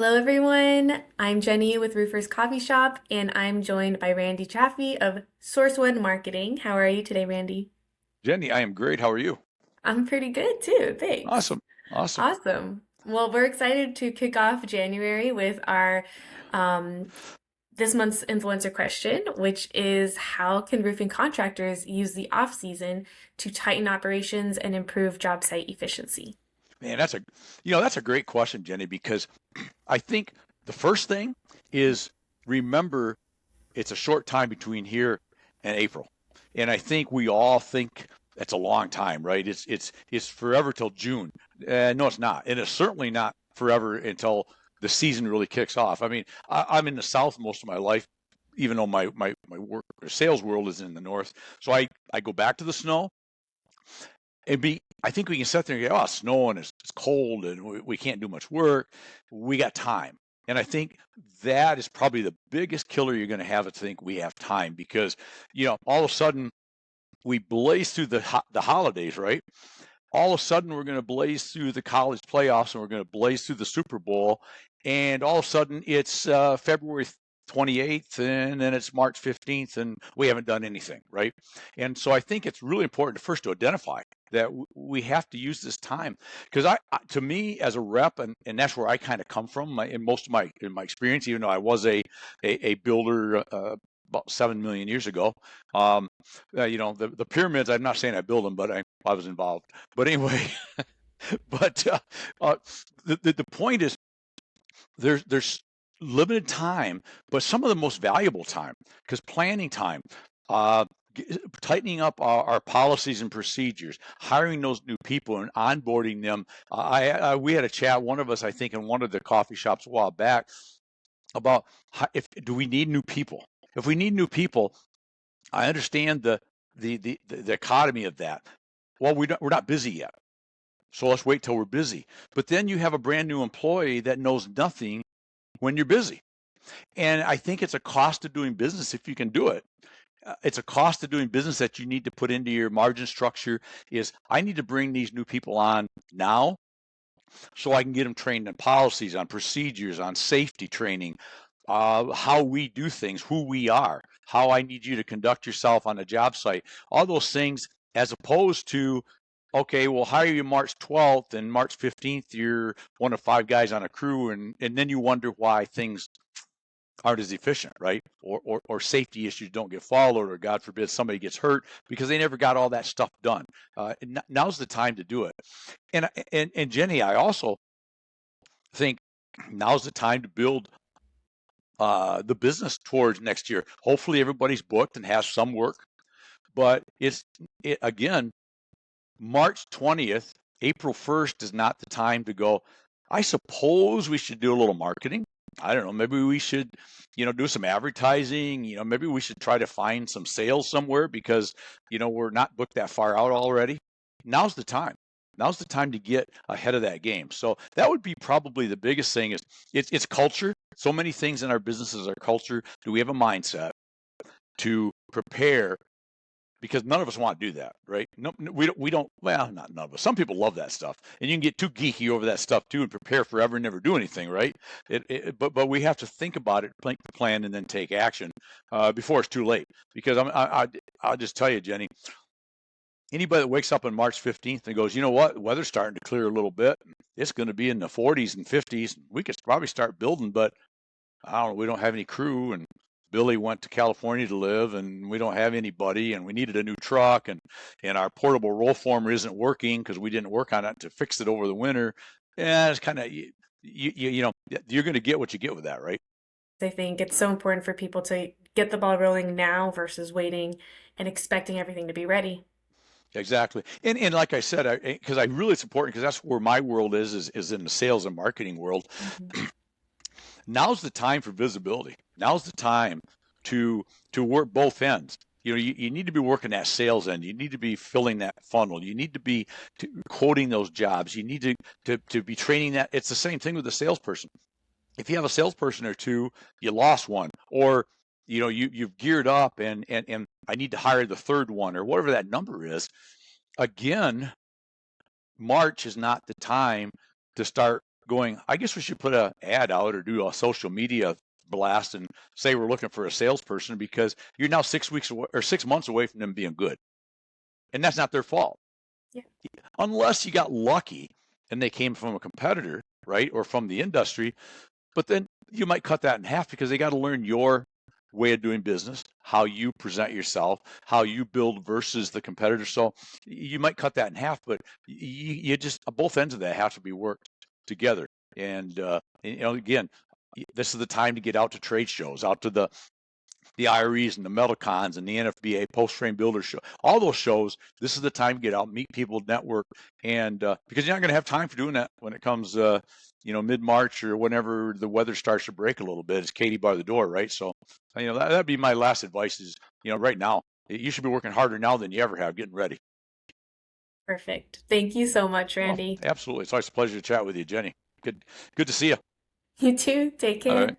Hello, everyone. I'm Jenny with Roofer's Coffee Shop, and I'm joined by Randy Chaffee of Source One Marketing. How are you today, Randy? Jenny, I am great. How are you? I'm pretty good too, thanks. Awesome. Awesome. Awesome. Well, we're excited to kick off January with our um, this month's influencer question, which is how can roofing contractors use the off season to tighten operations and improve job site efficiency? Man, that's a great question, Jenny, because I think the first thing is remember it's a short time between here and April. And I think we all think that's a long time, right? It's forever till June. No, it's not. And it's certainly not forever until the season really kicks off. I mean, I'm in the South most of my life, even though my work or sales world is in the North. So I go back to the snow. I think we can sit there and go, oh, it's snowing, it's cold, and we can't do much work. We got time. And I think that is probably the biggest killer you're going to have to think we have time because, all of a sudden we blaze through the holidays, right? All of a sudden we're going to blaze through the college playoffs and we're going to blaze through the Super Bowl. And all of a sudden it's February 28th and then it's March 15th and we haven't done anything, right? And so I think it's really important first to identify that we have to use this time because to me as a rep and that's where I kind of come from in most of my experience, even though I was a builder about 7 million years ago. The pyramids, I'm not saying I built them, but I was involved. But anyway, but the point is there's limited time, but some of the most valuable time because planning time, uh, tightening up our policies and procedures, hiring those new people and onboarding them. We had a chat, one of us, I think, in one of the coffee shops a while back about if do we need new people? If we need new people, I understand the economy of that. Well, we're not busy yet. So let's wait till we're busy. But then you have a brand new employee that knows nothing when you're busy. And I think it's a cost of doing business if you can do it. It's a cost of doing business that you need to put into your margin structure is I need to bring these new people on now so I can get them trained on policies, on procedures, on safety training, how we do things, who we are, how I need you to conduct yourself on a job site, all those things, as opposed to, okay, we'll hire you March 12th and March 15th, you're one of five guys on a crew, and then you wonder why things aren't as efficient, right? Or safety issues don't get followed, or God forbid somebody gets hurt because they never got all that stuff done. Now's the time to do it. And Jenny, I also think now's the time to build the business towards next year. Hopefully everybody's booked and has some work, but again, March 20th, April 1st is not the time to go. I suppose we should do a little marketing. I don't know, maybe we should, do some advertising, maybe we should try to find some sales somewhere because, we're not booked that far out already. Now's the time. Now's the time to get ahead of that game. So that would be probably the biggest thing is it's culture. So many things in our businesses are culture. Do we have a mindset to prepare? Because none of us want to do that, right? No, we don't. Well, not none of us. Some people love that stuff, and you can get too geeky over that stuff too, and prepare forever and never do anything, right? But we have to think about it, plan, and then take action before it's too late. Because I'll just tell you, Jenny, anybody that wakes up on March 15th and goes, you know what, the weather's starting to clear a little bit. It's going to be in the 40s and 50s. We could probably start building, but I don't know. We don't have any crew, and Billy went to California to live, and we don't have anybody, and we needed a new truck, and our portable roll former isn't working because we didn't work on it to fix it over the winter. Yeah, it's kind of you're going to get what you get with that, right? I think it's so important for people to get the ball rolling now versus waiting and expecting everything to be ready. Exactly. And like I said, because I really it's important because that's where my world is in the sales and marketing world. Mhm. Now's the time for visibility. Now's the time to work both ends. You need to be working that sales end. You need to be filling that funnel. You need to be quoting those jobs. You need to be training that. It's the same thing with a salesperson. If you have a salesperson or two, you lost one, or you've geared up and I need to hire the third one or whatever that number is. Again, March is not the time to start going, I guess we should put an ad out or do a social media blast and say we're looking for a salesperson because you're now 6 weeks away, or 6 months away from them being good. And that's not their fault. Yeah. Unless you got lucky and they came from a competitor, right? Or from the industry, but then you might cut that in half because they got to learn your way of doing business, how you present yourself, how you build versus the competitor. So you might cut that in half, but you just both ends of that have to be worked together. And again, this is the time to get out to trade shows, out to the IREs and the Metalcons and the NFBA Post Frame Builder Show, all those shows. This is the time to get out, meet people, network, and because you're not going to have time for doing that when it comes, mid-March or whenever the weather starts to break a little bit. It's Katie bar the door, right? So, that'd be my last advice. Is right now you should be working harder now than you ever have, getting ready. Perfect. Thank you so much, Oh, Randy. absolutely. It's always a pleasure to chat with you, Jenny. Good to see you. You too. Take All right. care.